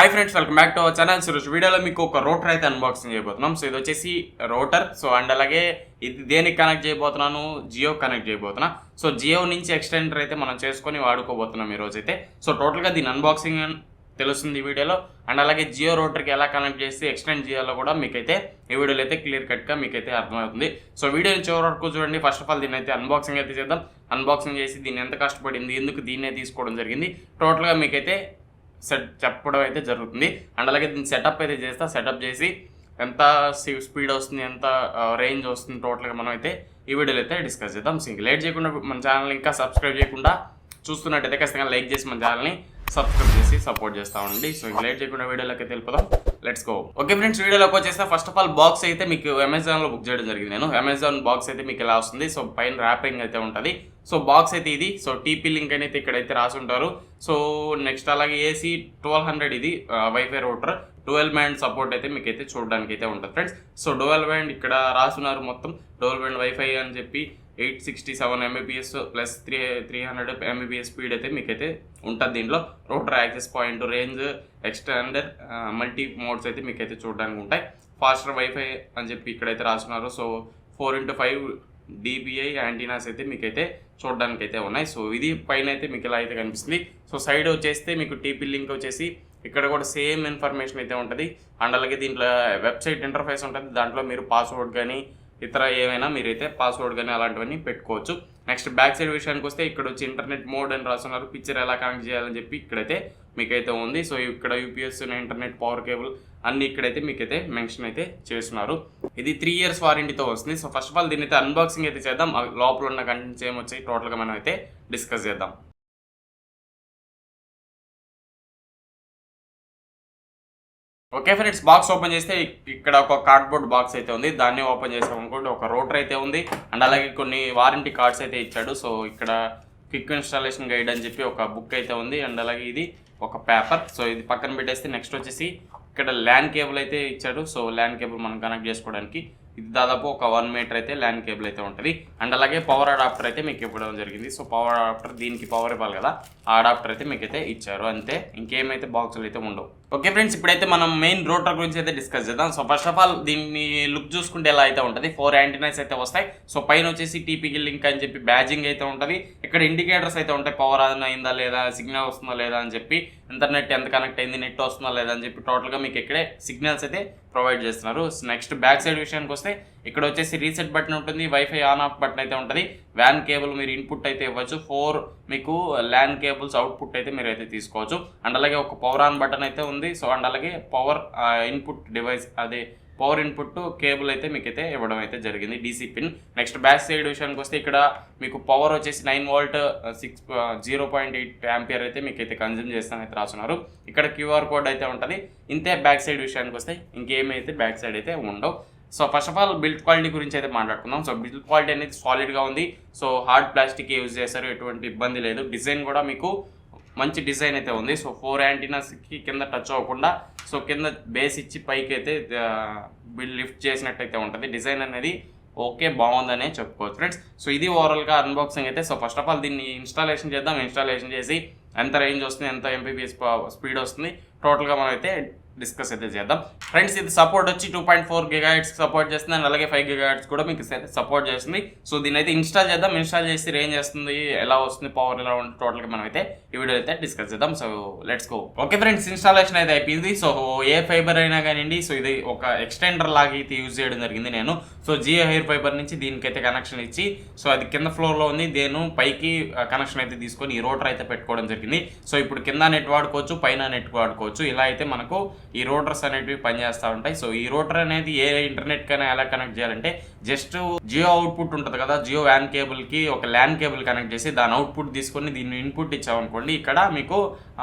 Hi friends, welcome back to our channel. ఈరోజు వీడియోలో మీకు ఒక రోటర్ అయితే అన్బాక్సింగ్ చేయబోతున్నాం. సో ఇది వచ్చేసి రోటర్. సో అండ్ అలాగే ఇది దేనికి కనెక్ట్ చేయబోతున్నాను, జియో కనెక్ట్ చేయబోతున్నా. సో జియో నుంచి ఎక్స్టెండర్ అయితే మనం చేసుకొని వాడుకోబోతున్నాం ఈ రోజైతే. సో టోటల్గా దీని అన్బాక్సింగ్ తెలుస్తుంది ఈ వీడియోలో. అండ్ అలాగే జియో రోటర్కి ఎలా కనెక్ట్ చేసి ఎక్స్టెండ్ చేయాలో కూడా మీకైతే ఈ వీడియోలో అయితే క్లియర్ కట్గా మీకైతే అర్థమవుతుంది. సో వీడియోని చివరి వరకు చూడండి. ఫస్ట్ ఆఫ్ ఆల్ దీన్ని అయితే అన్బాక్సింగ్ అయితే చేద్దాం. అన్బాక్సింగ్ చేసి దీన్ని ఎంత కష్టపడింది, ఎందుకు దీన్నే తీసుకోవడం జరిగింది, టోటల్గా మీకైతే చెప్పడం అయితే జరుగుతుంది. అండ్ అలాగే దీన్ని సెటప్ అయితే చేస్తా. సెటప్ చేసి ఎంత స్పీడ్ వస్తుంది, ఎంత రేంజ్ వస్తుంది, టోటల్గా మనం అయితే ఈ వీడియోలో అయితే డిస్కస్ చేద్దాం. సో లేట్ చేయకుండా మన ఛానల్ ఇంకా సబ్స్క్రైబ్ చేయకుండా చూస్తున్నట్టయితే ఖచ్చితంగా లైక్ చేసి మన ఛానల్ని సబ్స్క్రైబ్ చేసి సపోర్ట్ చేస్తా ఉండండి. సో లేట్ చేయకుండా వీడియోలోకి వెళ్ళిపోదాం. Let's go. ఓకే ఫ్రెండ్స్, వీడియోలోకి వచ్చేస్తే ఫస్ట్ ఆఫ్ ఆల్ బాక్స్ అయితే మీకు అమెజాన్లో బుక్ చేయడం జరిగింది. నేను అమెజాన్ బాక్స్ అయితే మీకు ఇలా వస్తుంది. సో పైన ర్యాపింగ్ అయితే ఉంటుంది. సో బాక్స్ అయితే ఇది. సో టీపీ లింక్ అయితే ఇక్కడైతే రాసి ఉంటారు. సో నెక్స్ట్ అలాగే AC 1200 ఇది వైఫై రూటర్ 12 బ్యాండ్ సపోర్ట్ అయితే మీకు అయితే చూడడానికి అయితే ఉంటుంది ఫ్రెండ్స్. సో 12 బ్యాండ్ ఇక్కడ రాసున్నారు మొత్తం 12 బ్యాండ్ వైఫై అని చెప్పి 867 Mbps ప్లస్ 300 Mbps స్పీడ్ అయితే మీకైతే ఉంటుంది. దీంట్లో router access point, range, extender, multi modes అయితే మీకైతే చూడడానికి ఉంటాయి. ఫాస్టర్ వైఫై అని చెప్పి ఇక్కడైతే రాస్తున్నారు. సో 4x5 DPI యాంటీనాస్ అయితే మీకైతే చూడడానికి అయితే ఉన్నాయి. సో ఇది పైన అయితే మీకు ఇలా అయితే కనిపిస్తుంది. సో సైడ్ వచ్చేస్తే మీకు టీపీ లింక్ వచ్చేసి ఇక్కడ కూడా సేమ్ ఇన్ఫర్మేషన్ అయితే ఉంటుంది. అండ్ అలాగే దీంట్లో వెబ్సైట్ ఇంటర్ఫేస్ ఉంటుంది. దాంట్లో మీరు పాస్వర్డ్ కానీ ఇతర ఏమైనా మీరైతే పాస్వర్డ్ కానీ అలాంటివన్నీ పెట్టుకోవచ్చు. నెక్స్ట్ బ్యాక్ సైడ్ విషయానికి వస్తే ఇక్కడ వచ్చి ఇంటర్నెట్ మోడ్ అని రాస్తున్నారు. పిక్చర్ ఎలా కనెక్ట్ చేయాలని చెప్పి ఇక్కడైతే మీకైతే ఉంది. సో ఇక్కడ UPS, ఇంటర్నెట్, పవర్ కేబుల్ అన్ని ఇక్కడైతే మీకైతే మెన్షన్ అయితే చేస్తున్నారు. ఇది 3 years వారంటీతో వస్తుంది. సో ఫస్ట్ ఆఫ్ ఆల్ దీని అయితే అన్బాక్సింగ్ అయితే చేద్దాం. లోపల ఉన్న కంటెంట్స్ ఏమొచ్చాయి టోటల్గా మనం అయితే డిస్కస్ చేద్దాం. ఓకే ఫ్రెండ్స్, బాక్స్ ఓపెన్ చేస్తే ఇక్కడ ఒక కార్డ్బోర్డ్ బాక్స్ అయితే ఉంది. దాన్ని ఓపెన్ చేసాం అనుకోండి ఒక రోటర్ అయితే ఉంది. అండ్ అలాగే కొన్ని వారంటీ కార్డ్స్ అయితే ఇచ్చాడు. సో ఇక్కడ క్విక్ ఇన్స్టాలేషన్ గైడ్ అని చెప్పి ఒక బుక్ అయితే ఉంది. అండ్ అలాగే ఇది ఒక పేపర్. సో ఇది పక్కన పెట్టేస్తే నెక్స్ట్ వచ్చేసి ఇక్కడ ల్యాన్ కేబుల్ అయితే ఇచ్చాడు. సో ల్యాన్ కేబుల్ మనం కనెక్ట్ చేసుకోవడానికి ఇది దాదాపు ఒక 1 మీటర్ అయితే ల్యాన్ కేబుల్ అయితే ఉంటుంది. అండ్ అలాగే పవర్ అడాప్టర్ అయితే మీకు ఇవ్వడం జరిగింది. సో పవర్ అడాప్టర్, దీనికి పవర్ ఇవ్వాలి కదా, ఆ అడాప్టర్ అయితే మీకైతే ఇచ్చారు. అంతే, ఇంకేమైతే బాక్సులు అయితే ఉండవు. ఓకే ఫ్రెండ్స్, ఇప్పుడైతే మనం మెయిన్ రోటర్ గురించి అయితే డిస్కస్ చేద్దాం. సో ఫస్ట్ ఆఫ్ ఆల్ దీన్ని లుక్ చూసుకుంటే ఎలా అయితే ఉంటుంది, 4 యాంటీనాస్ అయితే వస్తాయి. సో పైన వచ్చేసి టీపీకి లింక్ అని చెప్పి బ్యాజింగ్ అయితే ఉంటుంది. ఇక్కడ ఇండికేటర్స్ అయితే ఉంటాయి, పవర్ ఆన్ అయిందా లేదా, సిగ్నల్ వస్తుందా లేదా అని చెప్పి, ఇంటర్నెట్ ఎంత కనెక్ట్ అయింది, నెట్ వస్తుందా లేదా అని చెప్పి టోటల్గా మీకు ఇక్కడే సిగ్నల్స్ అయితే ప్రొవైడ్ చేస్తున్నారు. నెక్స్ట్ బ్యాక్ సైడ్ విషయానికి వస్తే ఇక్కడ వచ్చేసి రీసెట్ బటన్ ఉంటుంది, వైఫై ఆన్ ఆఫ్ బటన్ అయితే ఉంటుంది, వ్యాన్ కేబుల్ మీరు ఇన్పుట్ అయితే ఇవ్వచ్చు, 4 మీకు ల్యాన్ కేబుల్స్ అవుట్పుట్ అయితే మీరు అయితే తీసుకోవచ్చు. అండ్ అలాగే ఒక పవర్ ఆన్ బటన్ అయితే ఉంది. సో అండ్ అలాగే పవర్ ఇన్పుట్ డివైస్, అదే పవర్ ఇన్పుట్ కేబుల్ అయితే మీకైతే ఇవ్వడం అయితే జరిగింది, DC pin. Next back side విషయానికి వస్తే ఇక్కడ మీకు పవర్ వచ్చేసి 9 volt 0.8 ఆంపియర్ అయితే మీకైతే కన్జ్యూమ్ చేస్తానైతే రాస్తున్నారు. ఇక్కడ QR కోడ్ అయితే ఉంటుంది. ఇంతే బ్యాక్ సైడ్ విషయానికి వస్తే ఇంకేమైతే బ్యాక్ సైడ్ అయితే ఉండవు. So first of all build quality గురించి అయితే మాట్లాడుకుందాం. సో బిల్డ్ క్వాలిటీ అనేది సాలిడ్గా ఉంది. సో హార్డ్ ప్లాస్టిక్ యూజ్ చేస్తారు, ఎటువంటి ఇబ్బంది లేదు. డిజైన్ కూడా మీకు మంచి డిజైన్ అయితే ఉంది. సో 4 యాంటీనాస్కి కింద టచ్ అవ్వకుండా, సో కింద బేస్ ఇచ్చి పైకి అయితే బిల్డ్ లిఫ్ట్ చేసినట్టయితే ఉంటుంది. డిజైన్ అనేది ఓకే, బాగుందనే చెప్పుకోవచ్చు ఫ్రెండ్స్. సో ఇది ఓవరాల్గా అన్బాక్సింగ్ అయితే. సో ఫస్ట్ ఆఫ్ ఆల్ దీన్ని ఇన్స్టాలేషన్ చేద్దాం. ఇన్స్టాలేషన్ చేసి ఎంత రేంజ్ వస్తుంది, ఎంత Mbps స్పీడ్ వస్తుంది, టోటల్గా మనం అయితే డిస్కస్ అయితే చేద్దాం ఫ్రెండ్స్. ఇది సపోర్ట్ వచ్చి 2.4 GHz సపోర్ట్ చేస్తుంది. అండ్ అలాగే 5 GHz కూడా మీకు సపోర్ట్ చేస్తుంది. సో దీని అయితే ఇన్స్టాల్ చేద్దాం. ఇన్స్టాల్ చేసి రేంజ్ చేస్తుంది, ఎలా వస్తుంది, పవర్ ఎలా ఉంటుంది, టోటల్గా మనం అయితే ఈ వీడియో అయితే డిస్కస్ చేద్దాం. So let's go. Okay friends, installation అయితే అయిపోయింది. సో ఏ ఫైబర్ అయినా కానివ్వండి, సో ఇది ఒక ఎక్స్టెండర్ లాగా అయితే యూజ్ చేయడం జరిగింది నేను. సో జియో హెయిర్ ఫైబర్ నుంచి దీనికైతే కనెక్షన్ ఇచ్చి, సో అది కింద ఫ్లోర్లో ఉంది, నేను పైకి కనెక్షన్ అయితే తీసుకొని ఈ రోటర్ అయితే పెట్టుకోవడం జరిగింది. సో ఇప్పుడు కింద నెట్ వాడుకోవచ్చు, పైన నెట్ వాడుకోవచ్చు. ఇలా అయితే మనకు ఈ రోటర్స్ అనేటివి పనిచేస్తూ ఉంటాయి. సో ఈ రోటర్ అనేది ఏ ఇంటర్నెట్ కైనా ఎలా కనెక్ట్ చేయాలంటే, జస్ట్ జియో అవుట్పుట్ ఉంటుంది కదా, జియో వ్యాన్ కేబుల్కి ఒక ల్యాన్ కేబుల్ కనెక్ట్ చేసి దాని అవుట్పుట్ తీసుకొని దీన్ని ఇన్పుట్ ఇచ్చామనుకోండి, ఇక్కడ మీకు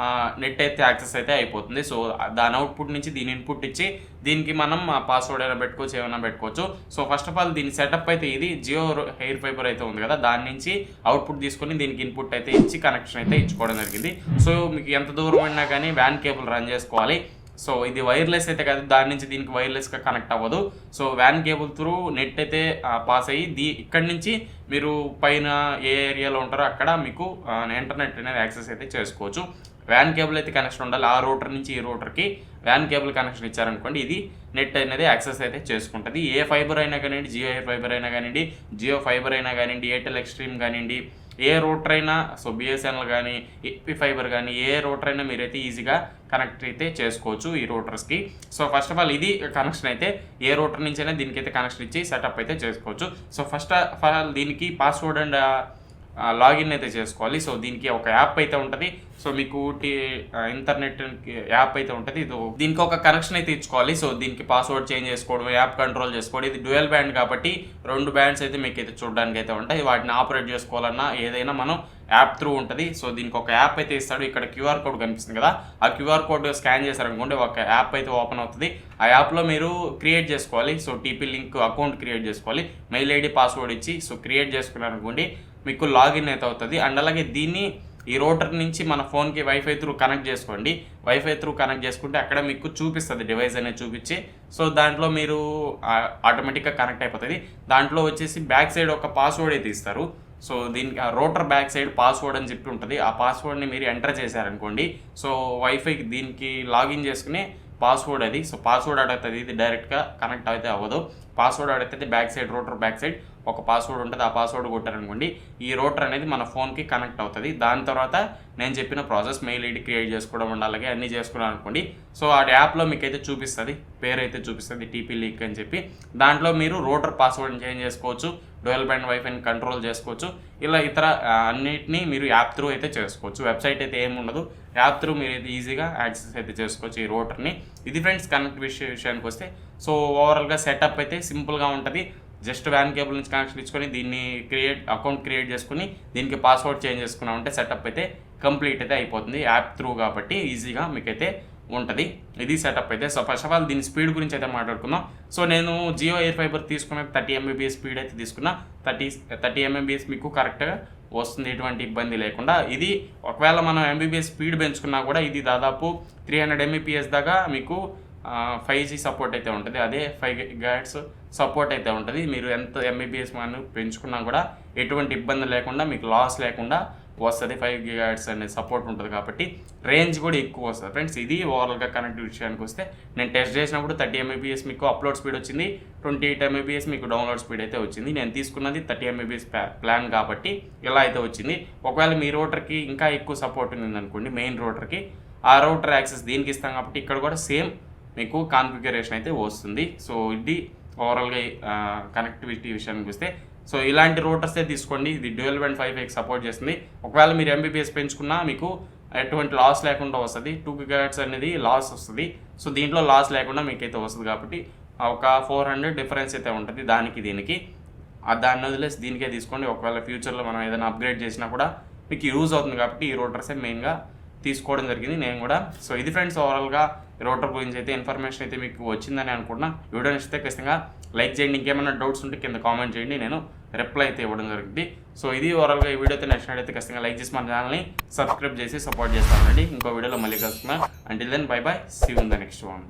నెట్ అయితే యాక్సెస్ అయితే అయిపోతుంది. సో దాని అవుట్పుట్ నుంచి దీని ఇన్పుట్ ఇచ్చి దీనికి మనం పాస్వర్డ్ అయినా పెట్టుకోవచ్చు, ఏమైనా పెట్టుకోవచ్చు. సో ఫస్ట్ ఆఫ్ ఆల్ దీని సెటప్ అయితే ఇది జియో హెయిర్ ఫైబర్ అయితే ఉంది కదా, దాని నుంచి అవుట్పుట్ తీసుకొని దీనికి ఇన్పుట్ అయితే ఇచ్చి కనెక్షన్ అయితే ఇచ్చుకోవడం జరిగింది. సో మీకు ఎంత దూరం అయినా కానీ వ్యాన్ కేబుల్ రన్ చేసుకోవాలి. సో ఇది వైర్లెస్ అయితే కాదు, దాని నుంచి దీనికి వైర్లెస్గా కనెక్ట్ అవ్వదు. So van cable through net అయితే పాస్ అయ్యి ఇక్కడి నుంచి మీరు పైన ఏ ఏరియాలో ఉంటారో అక్కడ మీకు ఇంటర్నెట్ అనేది యాక్సెస్ అయితే చేసుకోవచ్చు. వ్యాన్ కేబుల్ అయితే కనెక్షన్ ఉండాలి. ఆ రూటర్ నుంచి ఈ రూటర్కి వ్యాన్ కేబుల్ కనెక్షన్ ఇచ్చారనుకోండి, ఇది నెట్ అనేది యాక్సెస్ అయితే చేసుకుంటుంది. ఏ ఫైబర్ అయినా కానివ్వండి, జియో ఫైబర్ అయినా కానివ్వండి, జియో ఫైబర్ అయినా కానివ్వండి, ఎయిర్టెల్ ఎక్స్ట్రీమ్ కానివ్వండి, ఏ రూటర్ అయినా, సో బిఎస్ఎన్ఎల్ కానీ, ఏపీ ఫైబర్ కానీ, ఏ రూటర్ అయినా మీరైతే ఈజీగా కనెక్ట్ అయితే చేసుకోవచ్చు ఈ రూటర్స్కి. సో ఫస్ట్ ఆఫ్ ఆల్ ఇది కనెక్షన్ అయితే ఏ రూటర్ నుంచి అయినా దీనికైతే కనెక్షన్ ఇచ్చి సెటప్ అయితే చేసుకోవచ్చు. సో ఫస్ట్ ఆఫ్ ఆల్ దీనికి పాస్వర్డ్ అండ్ లాగిన్ అయితే చేసుకోవాలి. సో దీనికి ఒక యాప్ అయితే ఉంటుంది. సో మీకు ఇంటర్నెట్ యాప్ అయితే ఉంటుంది. దీనికి ఒక కనెక్షన్ అయితే ఇచ్చుకోవాలి. సో దీనికి పాస్వర్డ్ చేంజ్ చేసుకోవడం, యాప్ కంట్రోల్ చేసుకోవడం. ఇది డ్యూయల్ బ్యాండ్ కాబట్టి 2 బ్యాండ్స్ అయితే మీకు అయితే చూడడానికి అయితే ఉంటాయి. వాటిని ఆపరేట్ చేసుకోవాలన్నా ఏదైనా మనం యాప్ త్రూ ఉంటుంది. సో దీనికి ఒక యాప్ అయితే ఇస్తాడు. ఇక్కడ క్యూఆర్ కోడ్ కనిపిస్తుంది కదా, ఆ క్యూఆర్ కోడ్ స్కాన్ చేశారనుకోండి ఒక యాప్ అయితే ఓపెన్ అవుతుంది. ఆ యాప్లో మీరు క్రియేట్ చేసుకోవాలి. So TP Link account create చేసుకోవాలి, మెయిల్ ఐడి పాస్వర్డ్ ఇచ్చి. సో క్రియేట్ చేసుకున్నారనుకోండి మీకు లాగిన్ అయితే అవుతుంది. అండ్ అలాగే దీన్ని ఈ రూటర్ నుంచి మన ఫోన్కి వైఫై త్రూ కనెక్ట్ చేసుకోండి. వైఫై త్రూ కనెక్ట్ చేసుకుంటే అక్కడ మీకు చూపిస్తుంది, డివైస్ అనేది చూపించి. సో దాంట్లో మీరు ఆటోమేటిక్గా కనెక్ట్ అయిపోతుంది. దాంట్లో వచ్చేసి బ్యాక్ సైడ్ ఒక పాస్వర్డ్ అయితే ఇస్తారు. సో దీనికి ఆ రూటర్ బ్యాక్ సైడ్ పాస్వర్డ్ అని చెప్పి ఉంటుంది. ఆ పాస్వర్డ్ని మీరు ఎంటర్ చేశారనుకోండి, సో వైఫైకి దీనికి లాగిన్ చేసుకుని పాస్వర్డ్ అది. సో పాస్వర్డ్ అడుగుతుంది, ఇది డైరెక్ట్గా కనెక్ట్ అయితే అవ్వదు. పాస్వర్డ్ అడుగుతుంది back side, router back side ఒక పాస్వర్డ్ ఉంటుంది. ఆ పాస్వర్డ్ కొట్టారనుకోండి ఈ రూటర్ అనేది మన ఫోన్కి కనెక్ట్ అవుతుంది. దాని తర్వాత నేను చెప్పిన ప్రాసెస్ మెయిల్ ఐడి క్రియేట్ చేసుకోవడం ఉండాలి, అలాగే అన్నీ చేసుకున్నాను అనుకోండి. సో ఆ యాప్లో మీకు అయితే చూపిస్తుంది, పేరు అయితే చూపిస్తుంది టీపీ లీక్ అని చెప్పి. దాంట్లో మీరు రూటర్ పాస్వర్డ్ని చేంజ్ చేసుకోవచ్చు, డ్యూయల్ బ్యాండ్ వైఫైని కంట్రోల్ చేసుకోవచ్చు. ఇలా ఇతర అన్నిటినీ మీరు యాప్ త్రూ అయితే చేసుకోవచ్చు. వెబ్సైట్ అయితే ఏమి ఉండదు, యాప్ త్రూ మీరు అయితే ఈజీగా యాక్సెస్ అయితే చేసుకోవచ్చు ఈ రూటర్ని. ఇది ఫ్రెండ్స్ కనెక్ట్ విషయానికి వస్తే. సో ఓవరాల్గా సెటప్ అయితే సింపుల్గా ఉంటుంది. జస్ట్ వ్యాన్ కేబుల్ నుంచి కనెక్షన్ ఇచ్చుకొని దీన్ని అకౌంట్ క్రియేట్ చేసుకుని దీనికి పాస్వర్డ్ చేంజ్ చేసుకున్నామంటే సెటప్ అయితే కంప్లీట్ అయితే అయిపోతుంది. యాప్ త్రూ కాబట్టి ఈజీగా మీకైతే ఉంటుంది. ఇది సెటప్ అయితే. సో ఫస్ట్ ఆఫ్ ఆల్ దీని స్పీడ్ గురించి అయితే మాట్లాడుకుందాం. సో నేను జియో ఎయిర్ ఫైబర్ తీసుకున్న 30 MBps స్పీడ్ అయితే తీసుకున్నా. 30 MBps మీకు కరెక్ట్గా వస్తుంది, ఎటువంటి ఇబ్బంది లేకుండా. ఇది ఒకవేళ మనం MBps స్పీడ్ పెంచుకున్నా కూడా ఇది దాదాపు 300 Mbps దాకా మీకు 5G సపోర్ట్ అయితే ఉంటుంది. అదే 5 GHz సపోర్ట్ అయితే ఉంటుంది. మీరు ఎంత MBps మనం పెంచుకున్నా కూడా ఎటువంటి ఇబ్బంది లేకుండా మీకు లాస్ లేకుండా వస్తుంది. 5 GHz అనేది సపోర్ట్ ఉంటుంది కాబట్టి రేంజ్ కూడా ఎక్కువ వస్తుంది ఫ్రెండ్స్. ఇది ఓవరాల్గా కనెక్టివ్ విషయానికి వస్తే నేను టెస్ట్ చేసినప్పుడు 30 Mbps మీకు అప్లోడ్ స్పీడ్ వచ్చింది, 28 Mbps మీకు డౌన్లోడ్ స్పీడ్ అయితే వచ్చింది. నేను తీసుకున్నది 30 Mbps ప్లాన్ కాబట్టి ఇలా అయితే వచ్చింది. ఒకవేళ మీ రూటర్కి ఇంకా ఎక్కువ సపోర్ట్ ఉంది అనుకోండి, మెయిన్ రూటర్కి, ఆ రూటర్ యాక్సెస్ దీనికి ఇస్తాం కాబట్టి ఇక్కడ కూడా సేమ్ మీకు కాన్ఫిగరేషన్ అయితే వస్తుంది. సో ఇది ఓవరాల్గా కనెక్టివిటీ విషయానికి వస్తే. సో ఇలాంటి రూటర్సే తీసుకోండి. ఇది డ్యూయల్ బ్యాండ్ 5G సపోర్ట్ చేస్తుంది. ఒకవేళ మీరు MBPS పెంచుకున్నా మీకు ఎటువంటి లాస్ లేకుండా వస్తుంది. 2 GHz అనేది లాస్ వస్తుంది. సో దీంట్లో లాస్ లేకుండా మీకైతే వస్తుంది కాబట్టి ఒక 400 డిఫరెన్స్ అయితే ఉంటుంది దానికి దీనికి. దాన్ని వదిలేసి దీనికే తీసుకోండి. ఒకవేళ ఫ్యూచర్లో మనం ఏదైనా అప్గ్రేడ్ చేసినా కూడా మీకు యూజ్ అవుతుంది కాబట్టి ఈ రూటర్సే మెయిన్గా తీసుకోవడం జరిగింది నేను కూడా. సో ఇది ఫ్రెండ్స్ ఓవరాల్గా రూటర్ గురించి అయితే ఇన్ఫర్మేషన్ అయితే మీకు వచ్చిందని అనుకుంటున్నా. వీడియో నచ్చితే ఖచ్చితంగా లైక్ చేయండి. ఇంకేమైనా డౌట్స్ ఉంటే కింద కామెంట్ చేయండి, నేను రిప్లై అయితే ఇవ్వడం జరుగుతుంది. సో ఇది ఓవరాల్గా ఈ వీడియో అయితే నచ్చినట్లయితే ఖచ్చితంగా లైక్ చేసి మన ఛానల్ని సబ్స్క్రైబ్ చేసి సపోర్ట్ చేస్తానండి. ఇంకో వీడియోలో మళ్ళీ కలుసుకున్నాం. Until then bye bye, see you in the next one.